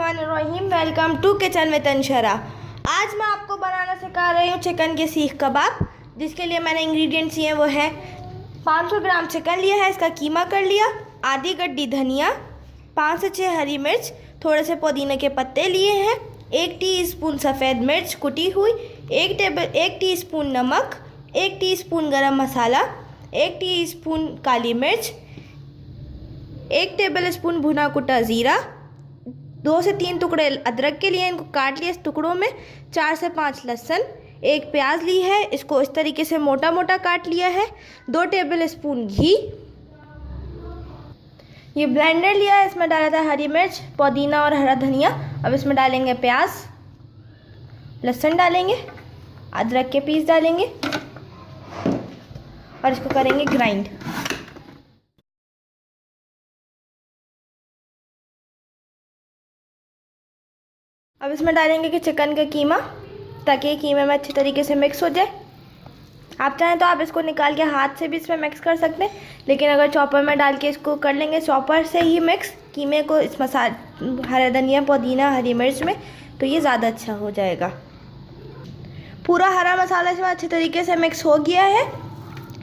बिस्मिल्लाहिर्रहमानिर्रहीम। Welcome to kitchen with Anshara. आज मैं आपको बनाना सिखा रही हूँ चिकन के सीख कबाब। जिसके लिए मैंने इंग्रेडिएंट्स लिए वो है 500 ग्राम चिकन लिया है, इसका कीमा कर लिया, आधी गड्डी धनिया, 5 से 6 हरी मिर्च, थोड़े से पुदीने के पत्ते लिए हैं, 1 टीस्पून सफ़ेद मिर्च कुटी हुई, 1 टीस्पून नमक, 1 टीस्पून गरम मसाला, 1 टीस्पून काली मिर्च, 1 टेबलस्पून भुना कुटा ज़ीरा, 2 से 3 टुकड़े अदरक के लिए, इनको काट लिया इस टुकड़ों में, 4 से 5 लहसुन, 1 प्याज ली है, इसको इस तरीके से मोटा मोटा काट लिया है, 2 टेबलस्पून घी, ये ब्लेंडर लिया है, इसमें डाला था हरी मिर्च, पुदीना और हरा धनिया। अब इसमें डालेंगे प्याज, लहसुन डालेंगे, अदरक के पीस डालेंगे और इसको करेंगे ग्राइंड। अब इसमें डालेंगे कि चिकन का कीमा, ताकि कीमे में अच्छी तरीके से मिक्स हो जाए। आप चाहें तो आप इसको निकाल के हाथ से भी इसमें मिक्स कर सकते हैं, लेकिन अगर चॉपर में डाल के इसको कर लेंगे चॉपर से ही मिक्स कीमे को इस हरा धनिया पुदीना हरी मिर्च में, तो ये ज़्यादा अच्छा हो जाएगा। पूरा हरा मसाला इसमें अच्छे तरीके से मिक्स हो गया है,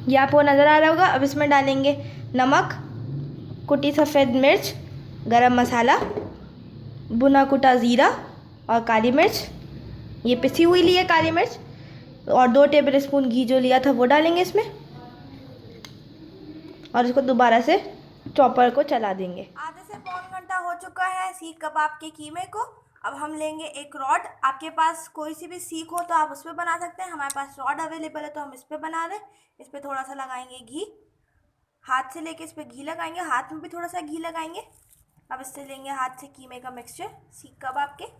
ये आपको नज़र आ रहा होगा। अब इसमें डालेंगे नमक, कुटी सफ़ेद मिर्च, गरम मसाला, भुना कुटा ज़ीरा और काली मिर्च, ये पिसी हुई ली है काली मिर्च, और 2 टेबलस्पून घी जो लिया था वो डालेंगे इसमें और इसको दोबारा से चॉपर को चला देंगे। आधे से पौन घंटा हो चुका है सीख कबाब के कीमे को। अब हम लेंगे एक रॉड। आपके पास कोई सी भी सीख हो तो आप उस पर बना सकते हैं, हमारे पास रॉड अवेलेबल है तो हम इस पर बना रहे हैं। इस पर थोड़ा सा लगाएंगे घी, हाथ से लेके इस पर घी लगाएंगे, हाथ में भी थोड़ा सा घी लगाएंगे। अब इससे लेंगे हाथ से कीमे का मिक्सचर सीख कबाब के,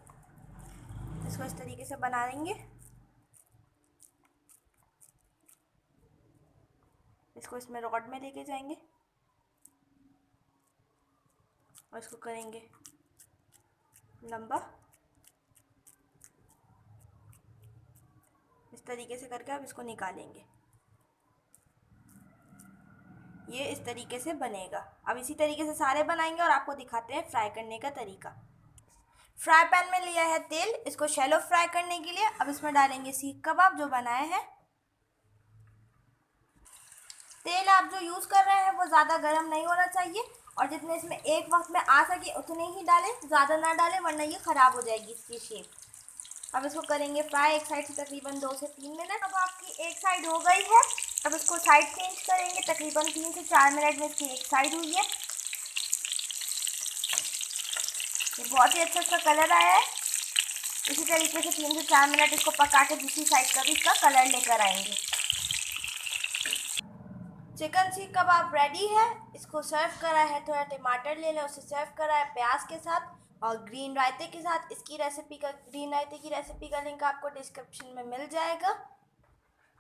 इसको इस तरीके से बना देंगे। इसको इसमें रॉड में लेके जाएंगे और इसको करेंगे लंबा, इस तरीके से करके अब इसको निकालेंगे। ये इस तरीके से बनेगा। अब इसी तरीके से सारे बनाएंगे और आपको दिखाते हैं फ्राई करने का तरीका। फ्राई पैन में लिया है तेल, इसको शैलो फ्राई करने के लिए। अब इसमें डालेंगे सीख कबाब जो बनाए हैं। तेल आप जो यूज़ कर रहे हैं वो ज़्यादा गर्म नहीं होना चाहिए, और जितने इसमें एक वक्त में आ सके उतने ही डालें, ज़्यादा ना डालें वरना ये ख़राब हो जाएगी इसकी शेप। अब इसको करेंगे फ्राई एक साइड से तकरीबन 2 से 3 मिनट। अब आपकी एक साइड हो गई है, अब इसको साइड चेंज करेंगे। तकरीबन 3 से 4 मिनट में इसकी एक साइड हुई है, ये बहुत ही अच्छा इसका कलर आया है। इसी तरीके से 3 से 4 मिनट इसको पका के दूसरी साइड का भी इसका कलर लेकर आएंगे। चिकन सीख कबाब रेडी है, इसको सर्व करा है, थोड़ा टमाटर ले लें उसे सर्व करा है प्याज के साथ और ग्रीन रायते के साथ। इसकी रेसिपी का ग्रीन रायते की रेसिपी का लिंक आपको डिस्क्रिप्शन में मिल जाएगा।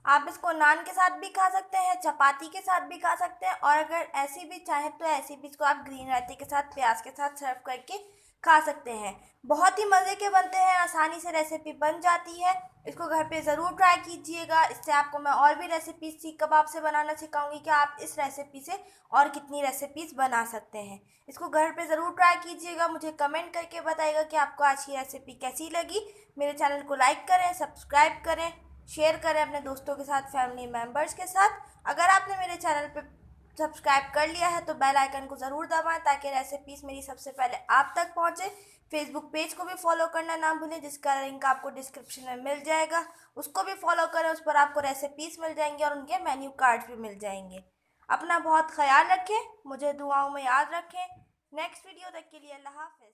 आप इसको नान के साथ भी खा सकते हैं, चपाती के साथ भी खा सकते हैं, और अगर ऐसी भी चाहें तो ऐसी भी इसको आप ग्रीन रायते के साथ प्याज के साथ सर्व करके खा सकते हैं। बहुत ही मज़े के बनते हैं, आसानी से रेसिपी बन जाती है। इसको घर पे ज़रूर ट्राई कीजिएगा। इससे आपको मैं और भी रेसिपीज़ सीख कबाब से बनाना सिखाऊंगी कि आप इस रेसिपी से और कितनी रेसिपीज़ बना सकते हैं। इसको घर पे ज़रूर ट्राई कीजिएगा, मुझे कमेंट करके बताइएगा कि आपको आज की रेसिपी कैसी लगी। मेरे चैनल को लाइक करें, सब्सक्राइब करें, शेयर करें अपने दोस्तों के साथ, फैमिली मेम्बर्स के साथ। अगर आपने मेरे चैनल पर सब्सक्राइब कर लिया है तो बेल आइकन को ज़रूर दबाएं ताकि रेसिपीज़ मेरी सबसे पहले आप तक पहुंचे। फेसबुक पेज को भी फॉलो करना ना भूलें, जिसका लिंक आपको डिस्क्रिप्शन में मिल जाएगा, उसको भी फॉलो करें। उस पर आपको रेसिपीज़ मिल जाएंगी और उनके मेन्यू कार्ड्स भी मिल जाएंगे। अपना बहुत ख्याल रखें, मुझे दुआओं में याद रखें। नेक्स्ट वीडियो तक के लिए अल्लाह हाफ़िज़।